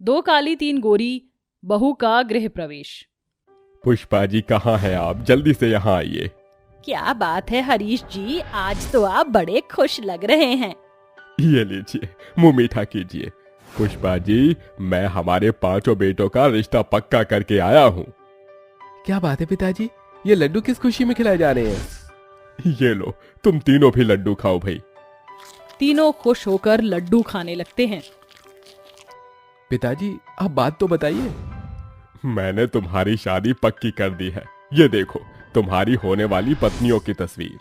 दो काली तीन गोरी बहू का गृह प्रवेश। पुष्पा जी कहाँ हैं आप? जल्दी से यहाँ आइए। क्या बात है हरीश जी, आज तो आप बड़े खुश लग रहे हैं। ये लीजिए, मुंह मीठा कीजिए। पुष्पा जी, मैं हमारे पांचों बेटों का रिश्ता पक्का करके आया हूँ। क्या बात है पिताजी, ये लड्डू किस खुशी में खिलाए जा रहे हैं? ये लो, तुम तीनों भी लड्डू खाओ भाई। तीनों खुश होकर लड्डू खाने लगते हैं। पिताजी आप बात तो बताइए। मैंने तुम्हारी शादी पक्की कर दी है। ये देखो, तुम्हारी होने वाली पत्नियों की तस्वीर।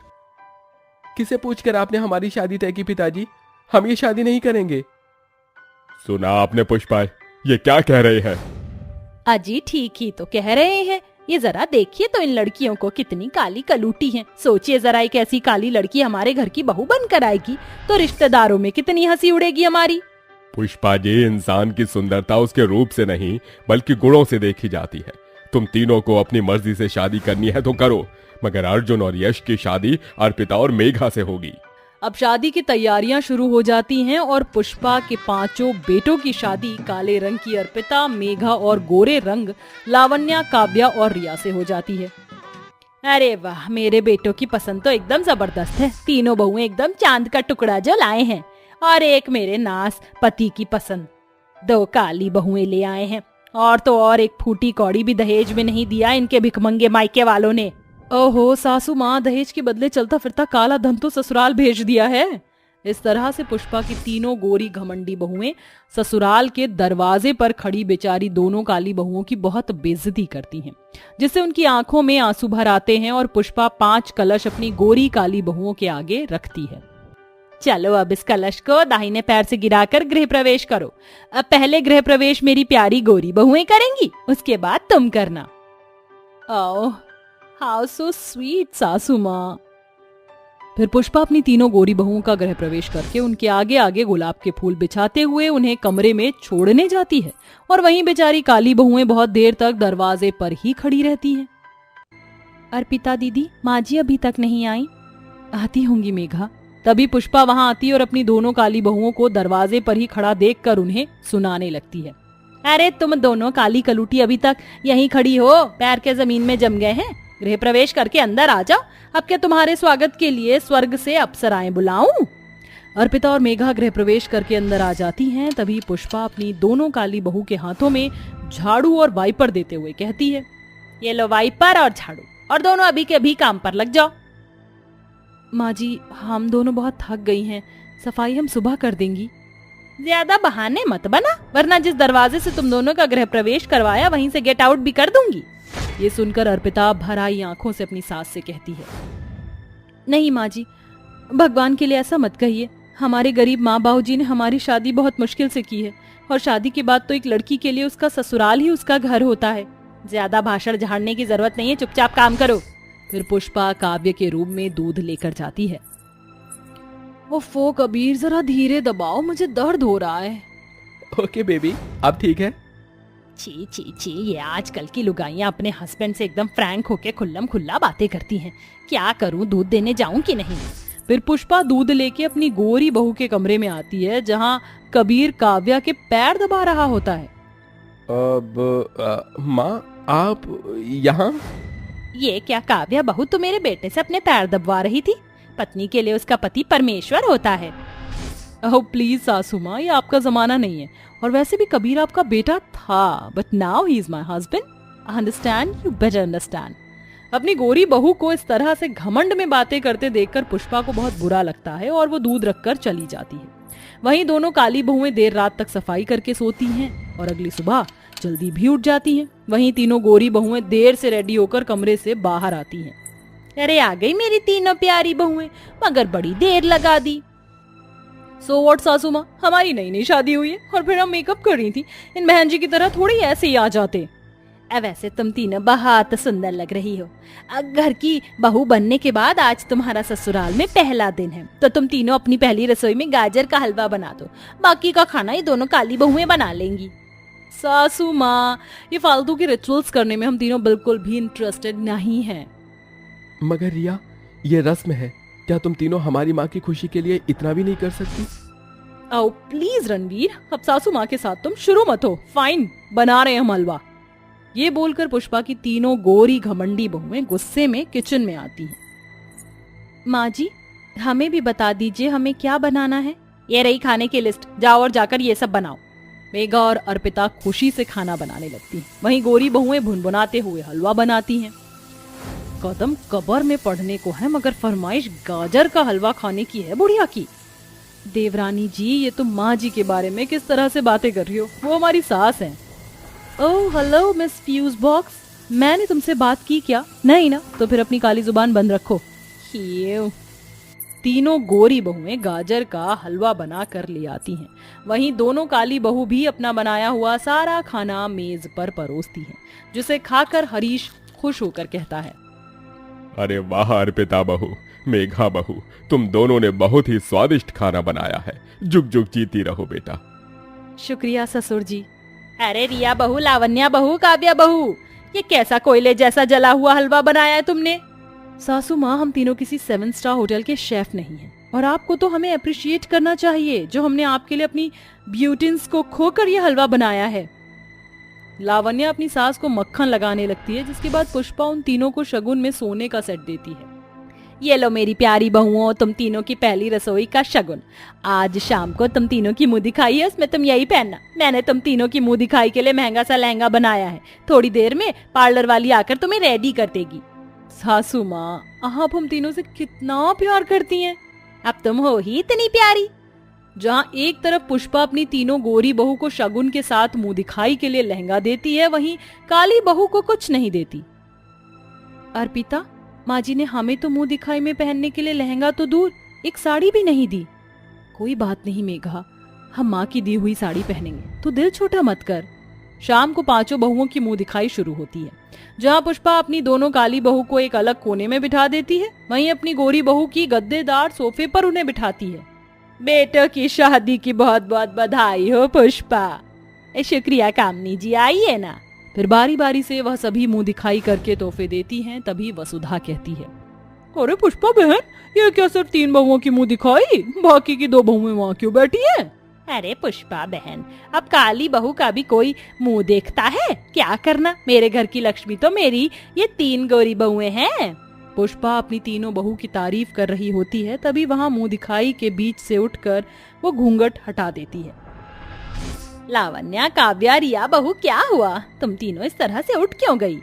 किसे पूछकर आपने हमारी शादी तय की पिताजी? हम ये शादी नहीं करेंगे। सुना आपने पुष्पा, ये क्या कह रहे हैं? अजी ठीक ही तो कह रहे हैं। ये जरा देखिए तो इन लड़कियों को कितनी काली कलूटी हैं। सोचिए जरा, एक ऐसी काली लड़की हमारे घर की बहू बनकर आएगी तो रिश्तेदारों में कितनी हंसी उड़ेगी हमारी। पुष्पा जी, इंसान की सुंदरता उसके रूप से नहीं बल्कि गुणों से देखी जाती है। तुम तीनों को अपनी मर्जी से शादी करनी है तो करो, मगर अर्जुन और यश की शादी अर्पिता और मेघा से होगी। अब शादी की तैयारियां शुरू हो जाती हैं और पुष्पा के पांचों बेटों की शादी काले रंग की अर्पिता, मेघा और गोरे रंग लावण्या, काव्या और रिया से हो जाती है। अरे वाह, मेरे बेटों की पसंद तो एकदम जबरदस्त है। तीनों बहुएं एकदम चांद का टुकड़ा जो लाए हैं। और एक मेरे नास पति की पसंद, दो काली बहुएं ले आए हैं। और तो और एक फूटी कौड़ी भी दहेज में नहीं दिया इनके भिखमंगे मायके वालों ने। ओहो सासू माँ, दहेज के बदले चलता फिरता काला धन तो ससुराल भेज दिया है। इस तरह से पुष्पा की तीनों गोरी घमंडी बहुएं ससुराल के दरवाजे पर खड़ी बेचारी दोनों काली बहुओं की बहुत बेइज्जती करती हैं, जिससे उनकी आंखों में आंसू भर आते हैं और पुष्पा 5 कलश अपनी गोरी काली बहुओं के आगे रखती है। चलो अब इस कलश को दाहिने पैर से गिराकर गृह प्रवेश करो। अब पहले गृह प्रवेश मेरी प्यारी गोरी बहुएं करेंगी, उसके बाद तुम करना। ओह हाउ सो स्वीट सासू माँ। फिर पुष्पा अपनी तीनों गोरी बहुओं का गृह प्रवेश करके उनके आगे आगे गुलाब के फूल बिछाते हुए उन्हें कमरे में छोड़ने जाती है और वहीं बेचारी काली बहुएं बहुत देर तक दरवाजे पर ही खड़ी रहती हैं। अर्पिता दीदी, माँ जी अभी तक नहीं आई। आती होंगी मेघा। तभी पुष्पा वहां आती और अपनी दोनों काली बहुओं को दरवाजे पर ही खड़ा देखकर उन्हें सुनाने लगती है। अरे तुम दोनों काली कलूटी अभी तक यहीं खड़ी हो, पैर के जमीन में जम गए हैं। गृह प्रवेश करके अंदर आ जाओ। अब क्या तुम्हारे स्वागत के लिए स्वर्ग से अप्सराएं बुलाऊं? अर्पिता और मेघा गृह प्रवेश करके अंदर आ जाती हैं। तभी पुष्पा अपनी दोनों काली बहू के हाथों में झाड़ू और वाइपर देते हुए कहती है, ये लो वाइपर और झाड़ू, और दोनों अभी के अभी काम पर लग जाओ। माँ जी, हम दोनों बहुत थक गई हैं, सफाई हम सुबह कर देंगी। ज्यादा बहाने मत बना, वरना जिस दरवाजे से तुम दोनों का गृह प्रवेश करवाया वहीं से गेट आउट भी कर दूंगी। ये सुनकर अर्पिता भर आई आंखों से अपनी सास से कहती है, नहीं माँ जी, भगवान के लिए ऐसा मत कहिए। हमारे गरीब माँ बाबू जी ने हमारी शादी बहुत मुश्किल से की है, और शादी के बाद तो एक लड़की के लिए उसका ससुराल ही उसका घर होता है। ज्यादा भाषण झाड़ने की जरूरत नहीं है, चुपचाप काम करो। फिर पुष्पा काव्य के रूम में दूध लेकर जाती है। ओफो कबीर, जरा धीरे दबाओ, मुझे दर्द हो रहा है। ओके बेबी, अब ठीक है? ची ची ची, ये आजकल की लुगाइयां अपने हस्बैंड से एकदम फ्रैंक होके खुल्लम खुल्ला बातें करती हैं। क्या करूं, दूध देने जाऊं कि नहीं? फिर पुष्पा दूध लेके अपनी गोरी बहू के कमरे में आती है, जहां कबीर काव्या के पैर दबा रहा होता है। अब माँ, आप यहाँ? ये क्या काव्या बहू तो मेरे बेटे से अपने पैर दबवा रही थी? पत्नी के लिए उसका पति परमेश्वर होता है। ओह प्लीज सासू माँ, ये आपका जमाना नहीं है, और वैसे भी कबीर आपका बेटा था, but now he is my husband. Understand, you better understand. अपनी गोरी बहू को इस तरह से घमंड में बातें करते देखकर पुष्पा को बहुत बुरा लगता है और वो दूध रखकर चली जाती है। वहीं दोनों काली बहुएं देर रात तक सफाई करके सोती हैं और अगली सुबह जल्दी भी उठ जाती हैं। वहीं तीनों गोरी बहुएं देर से रेडी होकर कमरे से बाहर आती हैं। अरे आ गई मेरी तीनों प्यारी बहुएं, मगर बड़ी देर लगा दी। सो व्हाट सासू माँ, हमारी नई नई शादी हुई है और फिर हम मेकअप कर रही थी। इन बहन जी की तरह थोड़ी ऐसे ही आ जाते। वैसे तुम तीनों बहुत सुंदर लग रही हो। घर की बहू बनने के बाद आज तुम्हारा ससुराल में पहला दिन है, तो तुम तीनों अपनी पहली रसोई में गाजर का हलवा बना दो। बाकी का खाना ये दोनों काली बहुएं बना लेंगी। सासू माँ, ये फालतू के रिचुअल्स करने में हम तीनों बिल्कुल भी इंटरेस्टेड नहीं हैं। मगर रिया, ये रस्म है, क्या तुम तीनों हमारी माँ की खुशी के लिए इतना भी नहीं कर सकती? ओ प्लीज रणवीर, अब सासू माँ के साथ तुम शुरू मत हो। फाइन, बना रहे हम हलवा। ये बोलकर पुष्पा की तीनों गोरी घमंडी बहुएं गुस्से में किचन में आती हैं। माँ जी, हमें भी बता दीजिए हमें क्या बनाना है। ये रही खाने की लिस्ट, जाओ और जाकर ये सब बनाओ। मेघा और अर्पिता खुशी से खाना बनाने लगती हैं। वहीं गोरी बहुएं भुनभुनाते हुए हलवा बनाती हैं। कदम कबर में पढ़ने को है, मगर फरमाइश गाजर का हलवा खाने की है बुढ़िया की। देवरानी जी, ये तुम माँ जी के बारे में किस तरह से बातें कर रही हो? वो हमारी सास हैं। Oh hello miss fuse box, मैंने तुमसे बात की क्या? नहीं ना, तो फिर अपनी काली जुबान बंद रखो। तीनों गोरी बहुएं गाजर का हलवा बना कर ले आती हैं। वहीं दोनों काली बहू भी अपना बनाया हुआ सारा खाना मेज पर परोसती हैं, जिसे खाकर हरीश खुश होकर कहता है, अरे वाह अर्पिता बहू, मेघा बहू, तुम दोनों ने बहुत ही स्वादिष्ट खाना बनाया है। जुग जुग जीती रहो बेटा। शुक्रिया ससुर जी। अरे रिया बहू, लावण्या बहू, काव्या बहू, ये कैसा कोयले जैसा जला हुआ हलवा बनाया है तुमने? सासू माँ, हम तीनों किसी 7 स्टार होटल के शेफ नहीं हैं, और आपको तो हमें अप्रिशिएट करना चाहिए जो हमने आपके लिए अपनी ब्यूटिन्स को खोकर ये हलवा बनाया है। लावण्या अपनी सास को मक्खन लगाने लगती है, जिसके बाद पुष्पा उन तीनों को शगुन में सोने का सेट देती है। ये लो मेरी प्यारी बहुओं, तुम तीनों की पहली रसोई का शगुन। आज शाम को तुम तीनों की मुंह दिखाई है, उसमें तुम यही पहनना। मैंने तुम तीनों की मुंह दिखाई के लिए महंगा सा लहंगा बनाया है। थोड़ी देर में पार्लर वाली आकर तुम्हें रेडी कर देगी। सासू माँ, आप हम तीनों से कितना प्यार करती हैं। अब तुम हो ही इतनी प्यारी। जहाँ एक तरफ पुष्पा अपनी तीनों गोरी बहू को शगुन के साथ मुंह दिखाई के लिए लहंगा देती है, वहीं काली बहू को कुछ नहीं देती। अर्पिता, माँ जी ने हमें तो मुंह दिखाई में पहनने के लिए लहंगा तो दूर, एक साड़ी भी नहीं दी। कोई बात नहीं मेघा, हम माँ की दी हुई साड़ी पहनेंगे, तो दिल छोटा मत कर। शाम को पांचों बहुओं की मुंह दिखाई शुरू होती है, जहाँ पुष्पा अपनी दोनों काली बहू को एक अलग कोने में बिठा देती है, वहीं अपनी गोरी बहू की गद्देदार सोफे पर उन्हें बिठाती है। बेटों की शादी की बहुत बहुत बधाई हो पुष्पा। शुक्रिया कामनी जी, आइए ना। फिर बारी बारी से वह सभी मुंह दिखाई करके तोहफे देती हैं। तभी वसुधा कहती है, अरे पुष्पा बहन, ये क्या सिर्फ 3 बहुओं की मुंह दिखाई? बाकी की 2 बहुएं वहाँ क्यों बैठी हैं? अरे पुष्पा बहन, अब काली बहू का भी कोई मुंह देखता है? क्या करना, मेरे घर की लक्ष्मी तो मेरी ये 3 गोरी बहुएं हैं। पुष्पा अपनी तीनों बहू की तारीफ कर रही होती है, तभी वहाँ मुंह दिखाई के बीच से उठकर वो घूंघट हटा देती है। लावण्या, काव्या, रिया बहू, क्या हुआ? तुम तीनों इस तरह से उठ क्यों गई?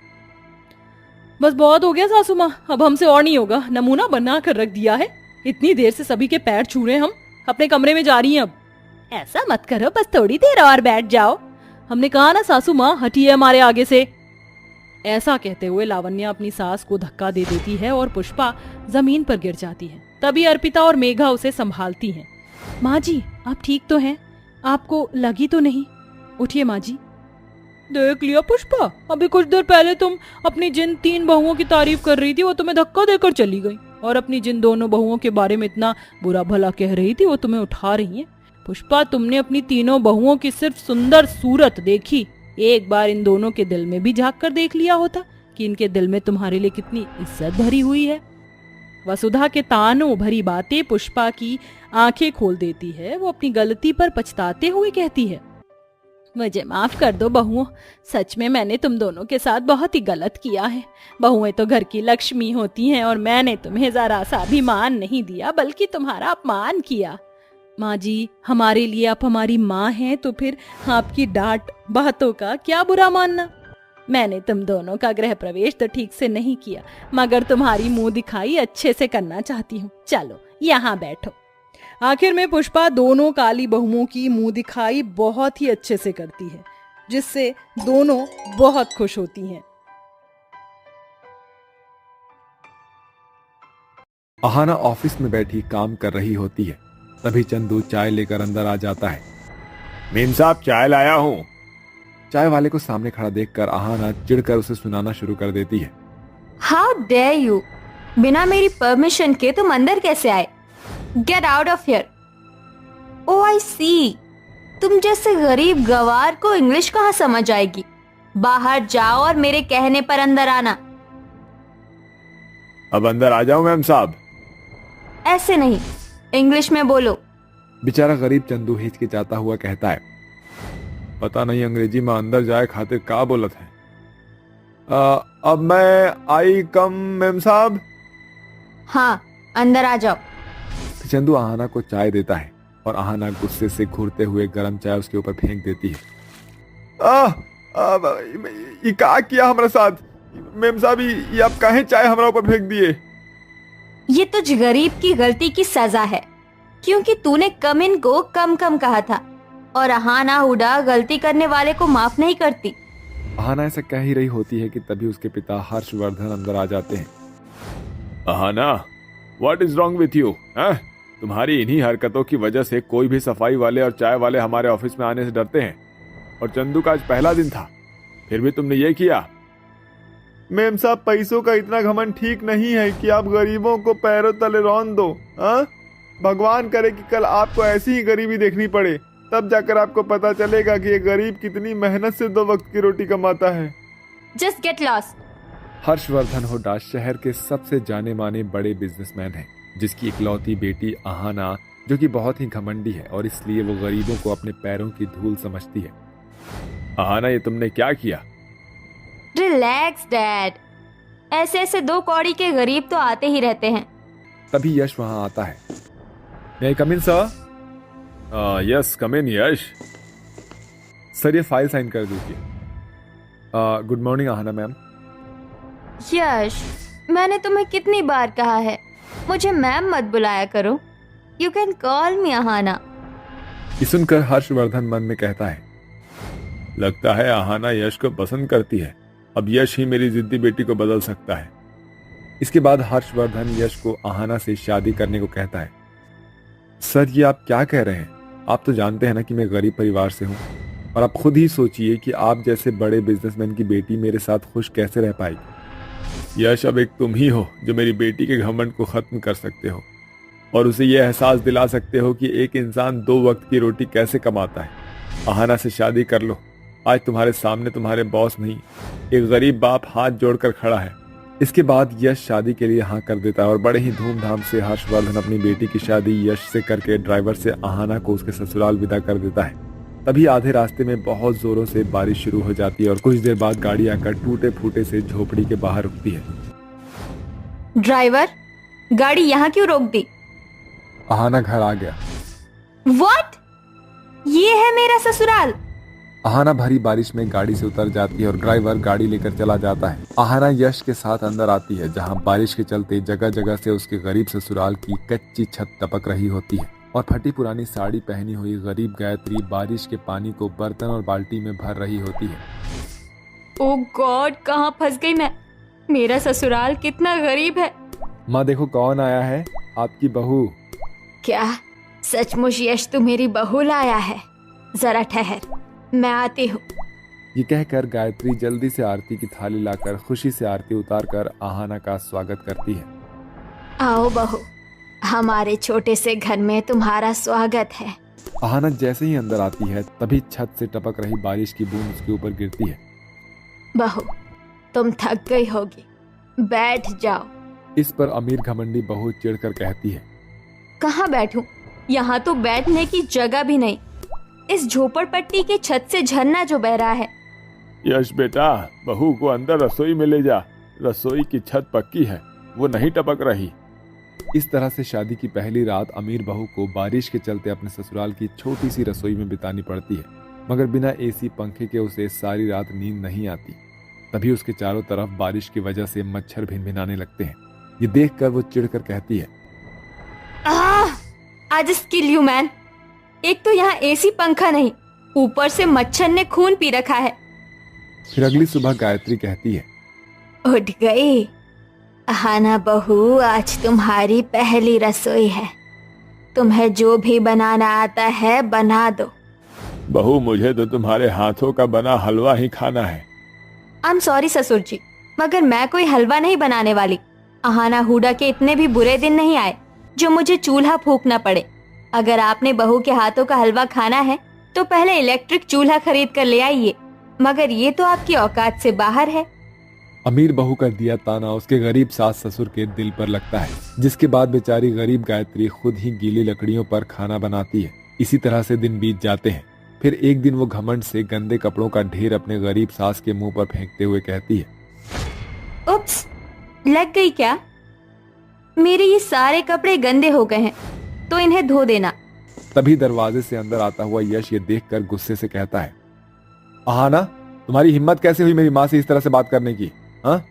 बस बहुत हो गया सासू माँ, अब हमसे और नहीं होगा। नमूना बना कर रख दिया है। इतनी देर से सभी के पैर छू रहे हैं, हम अपने कमरे में जा रही हैं अब। ऐसा मत करो, बस थोड़ी देर और बैठ जाओ। हमने कहा ना सासू माँ, हटिए हमारे आगे से। ऐसा कहते हुए लावण्या अपनी सास को धक्का दे देती है और पुष्पा जमीन पर गिर जाती है। तभी अर्पिता और मेघा उसे संभालती हैं। माँ जी, आप ठीक तो हैं? आपको लगी तो नहीं? उठिए माँ जी। देख लिया पुष्पा, अभी कुछ देर पहले तुम अपनी जिन 3 बहुओं की तारीफ कर रही थी, वो तुम्हें धक्का देकर चली गई, और अपनी जिन दोनों बहुओं के बारे में इतना बुरा भला कह रही थी, वो तुम्हें उठा रही हैं। पुष्पा, तुमने अपनी तीनों बहुओं की सिर्फ सुंदर सूरत देखी, एक बार इन दोनों के दिल में भी झांक कर देख लिया होता कि इनके दिल में तुम्हारे लिए कितनी इज्जत भरी हुई है। वसुधा के तानों भरी बातें पुष्पा की आंखें खोल देती है। वो अपनी गलती पर पछताते हुए कहती है, मुझे माफ कर दो बहुओं, सच में मैंने तुम दोनों के साथ बहुत ही गलत किया है। बहुएं तो घर की लक्ष्मी होती हैं, और मैंने तुम्हें जरा सा भी मान नहीं दिया, बल्कि तुम्हारा अपमान किया। माँ जी, हमारे लिए आप हमारी माँ हैं, तो फिर आपकी डांट बातों का क्या बुरा मानना। मैंने तुम दोनों का गृह प्रवेश तो ठीक से नहीं किया, मगर तुम्हारी मुंह दिखाई अच्छे से करना चाहती हूँ। चलो यहाँ बैठो। आखिर में पुष्पा दोनों काली बहुओं की मुंह दिखाई बहुत ही अच्छे से करती है, जिससे दोनों बहुत खुश होती हैं। अहाना ऑफिस में बैठी काम कर रही होती है। तभी चंदू चाय लेकर अंदर आ जाता है। मेम साहब, चाय लाया हूँ। चाय वाले को सामने खड़ा देखकर अहाना चिढ़कर उसे सुनाना शुरू कर देती है। हाउ डेयर यू, बिना मेरी परमिशन के तुम अंदर कैसे आए? Get out of here. Oh I see, तुम जैसे गरीब गवार को इंग्लिश कहाँ समझ आएगी? बाहर जाओ और मेरे कहने पर अंदर आना। अब अंदर आ जाओ मेम साहब? ऐसे नहीं, इंग्लिश में बोलो। बेचारा गरीब चंदू हिचकिचाता हुआ कहता है, पता नहीं अंग्रेजी में अंदर जाए खातिर का बोलत है। अब मैं आई कम मेम साहब? हाँ, अंदर आ जाओ। तो चंदू आहाना को चाय देता है और आहाना गुस्से से घूरते हुए गर्म चाय उसके ऊपर फेंक देती है। ये का किया हमारे साथ मेम साहब? ये आप काहे चाय हमारे ऊपर फेंक दिए? ये तुझ गरीब की गलती की सजा है, क्योंकि तूने कम इन को कम कम कहा था, और आहाना हुडा गलती करने वाले को माफ नहीं करती। आहाना ऐसा कह ही रही होती है कि तभी उसके पिता हर्षवर्धन अंदर आ जाते हैं। Aahana, what is wrong with you? तुम्हारी इन्हीं हरकतों की वजह से कोई भी सफाई वाले और चाय वाले हमारे ऑफिस में आने से डरते हैं, और चंदू का आज पहला दिन था, फिर भी तुमने ये किया। मेम साहब, पैसों का इतना घमंड ठीक नहीं है कि आप गरीबों को पैरों तले रौंद दो। भगवान करे कि कल आपको ऐसी ही गरीबी देखनी पड़े, तब जाकर आपको पता चलेगा कि ये गरीब कितनी मेहनत से 2 वक्त की रोटी कमाता है। Just get lost. Harshvardhan Hooda शहर के सबसे जाने माने बड़े बिजनेसमैन हैं, जिसकी इकलौती बेटी आहाना, जो कि बहुत ही घमंडी है और इसलिए वो गरीबों को अपने पैरों की धूल समझती है। आहाना, ये तुमने क्या किया? रिलैक्स डैड, ऐसे ऐसे 2 कौड़ी के गरीब तो आते ही रहते हैं। तभी यश वहां आता है। May I come in sir? Yes, come in Yash. Sir, ये फाइल साइन कर दीजिए। Good morning Aahana ma'am. Yash, मैंने तुम्हें कितनी बार कहा है, मुझे मैम मत बुलाया करो। यू कैन कॉल मी आहाना। ये सुनकर हर्षवर्धन मन में कहता है, लगता है आहाना यश को पसंद करती है। अब यश ही मेरी जिद्दी बेटी को बदल सकता है। इसके बाद हर्षवर्धन यश को आहाना से शादी करने को कहता है। सर, ये आप क्या कह रहे हैं? आप तो जानते हैं ना कि मैं गरीब परिवार से हूँ, और आप खुद ही सोचिए कि आप जैसे बड़े बिजनेसमैन की बेटी मेरे साथ खुश कैसे रह पाएगी। यश, अब एक तुम ही हो जो मेरी बेटी के घमंड को खत्म कर सकते हो और उसे यह एहसास दिला सकते हो कि एक इंसान 2 वक्त की रोटी कैसे कमाता है। आहाना से शादी कर लो। आज तुम्हारे सामने तुम्हारे बॉस नहीं, एक गरीब बाप हाथ जोड़कर खड़ा है। इसके बाद यश शादी के लिए हाँ कर देता है और बड़े ही धूमधाम से हर्षवर्धन अपनी बेटी की शादी यश से करके ड्राइवर से आहाना को उसके ससुराल विदा कर देता है। तभी आधे रास्ते में बहुत जोरों से बारिश शुरू हो जाती है और कुछ देर बाद गाड़ी आकर टूटे फूटे से झोपड़ी के बाहर रुकती है। ड्राइवर, गाड़ी यहाँ क्यों रोक दी? आहाना घर आ गया। व्हाट? ये है मेरा ससुराल? आहाना भरी बारिश में गाड़ी से उतर जाती है और ड्राइवर गाड़ी लेकर चला जाता है। आहाना यश के साथ अंदर आती है, जहां बारिश के चलते जगह जगह से उसके गरीब ससुराल की कच्ची छत टपक रही होती है और फटी पुरानी साड़ी पहनी हुई गरीब गायत्री बारिश के पानी को बर्तन और बाल्टी में भर रही होती है। ओह गॉड, कहाँ फंस गई मैं? मेरा ससुराल कितना गरीब है। माँ देखो कौन आया है, आपकी बहू। क्या सचमुच यश तू मेरी बहू लाया है? जरा ठहर, मैं आती हूँ। ये कहकर गायत्री जल्दी से आरती की थाली लाकर खुशी से आरती उतारकर आहाना का स्वागत करती है। आओ बहू, हमारे छोटे से घर में तुम्हारा स्वागत है। आहाना जैसे ही अंदर आती है तभी छत से टपक रही बारिश की बूंद उसके ऊपर गिरती है। बहू, तुम थक गई होगी, बैठ जाओ। इस पर अमीर घमंडी बहू चिढ़कर कहती है, कहाँ बैठूं? यहाँ तो बैठने की जगह भी नहीं। इस झोपड़पट्टी के छत से झरना जो बह रहा है। यश बेटा, बहू को अंदर रसोई में ले जा, रसोई की छत पक्की है, वो नहीं टपक रही। इस तरह से शादी की पहली रात अमीर बहू को बारिश के चलते अपने ससुराल की छोटी सी रसोई में बितानी पड़ती है, मगर बिना एसी पंखे के उसे सारी रात नींद नहीं आती। तभी उसके चारों तरफ बारिश की वजह से मच्छर भिनभिनाने लगते हैं। ये देखकर वो चिढ़कर कहती है, आज किल यू मैन। एक तो यहाँ एसी पंखा नहीं, ऊपर से मच्छर ने खून पी रखा है। फिर अगली सुबह गायत्री कहती है, उठ गई? आहाना बहू, आज तुम्हारी पहली रसोई है। तुम्हें जो भी बनाना आता है बना दो। बहू, मुझे तो तुम्हारे हाथों का बना हलवा ही खाना है। आई एम सॉरी ससुर जी, मगर मैं कोई हलवा नहीं बनाने वाली। आहाना हुडा के इतने भी बुरे दिन नहीं आए जो मुझे चूल्हा फूंकना पड़े। अगर आपने बहू के हाथों का हलवा खाना है तो पहले इलेक्ट्रिक चूल्हा खरीद कर ले आइए, मगर ये तो आपकी औकात से बाहर है। अमीर बहू का दिया ताना उसके गरीब सास ससुर के दिल पर लगता है, जिसके बाद बेचारी गरीब गायत्री खुद ही गीली लकड़ियों पर खाना बनाती है। इसी तरह से दिन बीत जाते हैं। फिर एक दिन वो घमंड से गंदे कपड़ों का ढेर अपने गरीब सास के मुंह पर फेंकते हुए कहती है, उप्स, लग गई क्या? मेरे ये सारे कपड़े गंदे हो गए हैं, तो इन्हें धो देना। तभी दरवाजे से अंदर आता हुआ यश ये देखकर गुस्से से कहता है, आहाना, तुम्हारी हिम्मत कैसे हुई मेरी माँ से इस तरह से बात करने की? हाँ,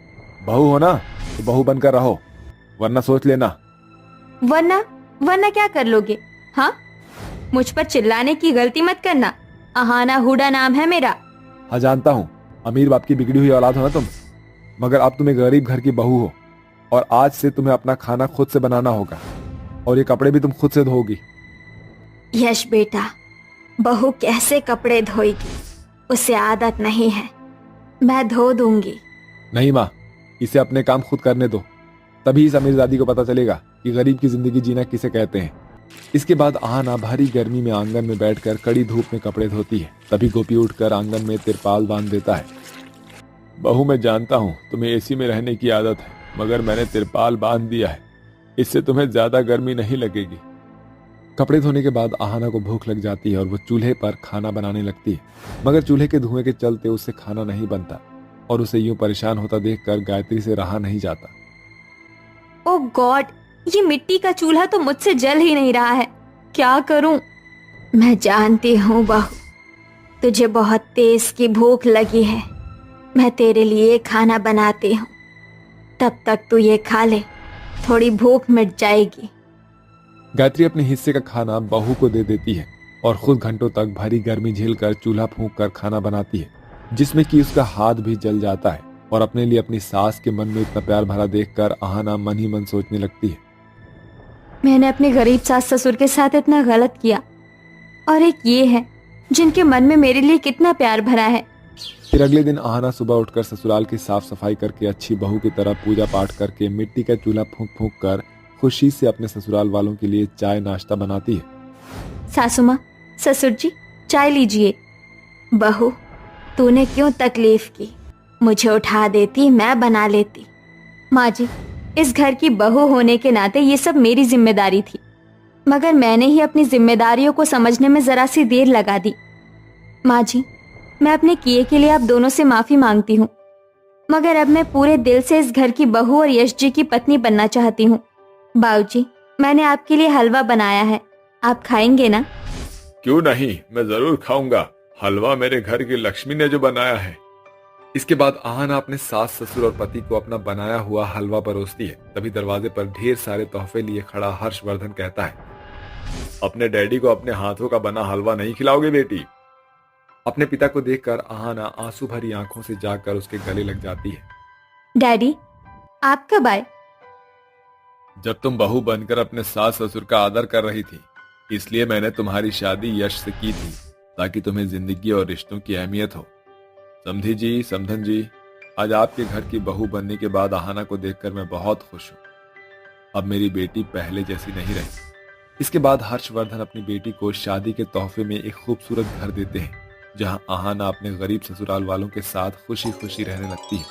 बहू हो ना तो बहू बनकर रहो, वरना सोच लेना। वरना क्या कर लोगे? हाँ, मुझ पर चिल्लाने की गलती मत करना। आहाना हुडा नाम है मेरा। हाँ जानता हूँ, अमीर बाप की बिगड़ी हुई औलाद हो ना तुम, मगर अब तुम एक गरीब घर की बहू हो और आज से तुम्हें अपना खाना खुद से बनाना होगा और ये कपड़े भी तुम खुद से धोगी। यश बेटा, बहू कैसे कपड़े धोएगी? उसे आदत नहीं है, मैं धो दूंगी। नहीं माँ, इसे अपने काम खुद करने दो, तभी इस अमीरजादी को पता चलेगा कि गरीब की जिंदगी जीना किसे कहते हैं। इसके बाद आहाना भारी गर्मी में आंगन में बैठकर कड़ी धूप में कपड़े धोती है। तभी गोपी उठकर आंगन में तिरपाल बांध देता है। बहू, मैं जानता हूँ तुम्हें एसी में रहने की आदत है, मगर मैंने तिरपाल बांध दिया है, इससे तुम्हें ज्यादा गर्मी नहीं लगेगी। कपड़े धोने के बाद आहाना को भूख लग जाती है और वो चूल्हे पर खाना बनाने लगती है, मगर चूल्हे के धुएं के चलते उससे खाना नहीं बनता और उसे यूं परेशान होता देखकर गायत्री से रहा नहीं जाता। ओह गॉड, ये मिट्टी का चूल्हा तो मुझसे जल ही नहीं रहा है, क्या करूं? मैं जानती हूँ बहू, तुझे बहुत तेज की भूख लगी है। मैं तेरे लिए खाना बनाती हूँ, तब तक तू ये खा ले, थोड़ी भूख मिट जाएगी। गायत्री अपने हिस्से का खाना बहू को दे देती है और खुद घंटों तक भारी गर्मी झेलकर चूल्हा फूंक कर खाना बनाती है, जिसमें कि उसका हाथ भी जल जाता है। और अपने लिए अपनी सास के मन में इतना प्यार भरा देखकर आहाना मन ही मन सोचने लगती है, मैंने अपने गरीब सास ससुर के साथ इतना गलत किया, और एक ये है जिनके मन में मेरे लिए कितना प्यार भरा है। फिर अगले दिन आहाना सुबह उठकर ससुराल की साफ सफाई करके अच्छी बहू की तरह पूजा पाठ करके मिट्टी का चूल्हा फूंक फूंक कर खुशी से अपने ससुराल वालों के लिए चाय नाश्ता बनाती है। सासू माँ, ससुर जी, चाय लीजिए। बहू, तूने क्यों तकलीफ की? मुझे उठा देती, मैं बना लेती। माँ जी, इस घर की बहू होने के नाते ये सब मेरी जिम्मेदारी थी, मगर मैंने ही अपनी जिम्मेदारियों को समझने में जरा सी देर लगा दी। माँ जी, मैं अपने किए के लिए आप दोनों से माफी मांगती हूँ, मगर अब मैं पूरे दिल से इस घर की बहू और यश जी की पत्नी बनना चाहती हूँ। बाबूजी, मैंने आपके लिए हलवा बनाया है, आप खाएंगे ना? क्यों नहीं, मैं जरूर खाऊंगा। हलवा मेरे घर की लक्ष्मी ने जो बनाया है। इसके बाद आहाना अपने सास ससुर और पति को अपना बनाया हुआ हलवा परोसती है। तभी दरवाजे पर ढेर सारे तोहफे लिए खड़ा हर्षवर्धन कहता है, अपने डैडी को अपने हाथों का बना हलवा नहीं खिलाओगे बेटी? अपने पिता को देखकर आहाना आंसू भरी आंखों से जाकर उसके गले लग जाती है। डैडी, आप कब आए? जब तुम बहू बनकर अपने सास ससुर का आदर कर रही थी, इसलिए मैंने तुम्हारी शादी यश से की थी, ताकि तुम्हें जिंदगी और रिश्तों की अहमियत हो। समधी जी, समधन जी, आज आपके घर की बहू बनने के बाद आहाना को देखकर मैं बहुत खुश हूँ। अब मेरी बेटी पहले जैसी नहीं रही। इसके बाद हर्षवर्धन अपनी बेटी को शादी के तोहफे में एक खूबसूरत घर देते हैं, जहां आहाना अपने गरीब ससुराल वालों के साथ खुशी खुशी रहने लगती है।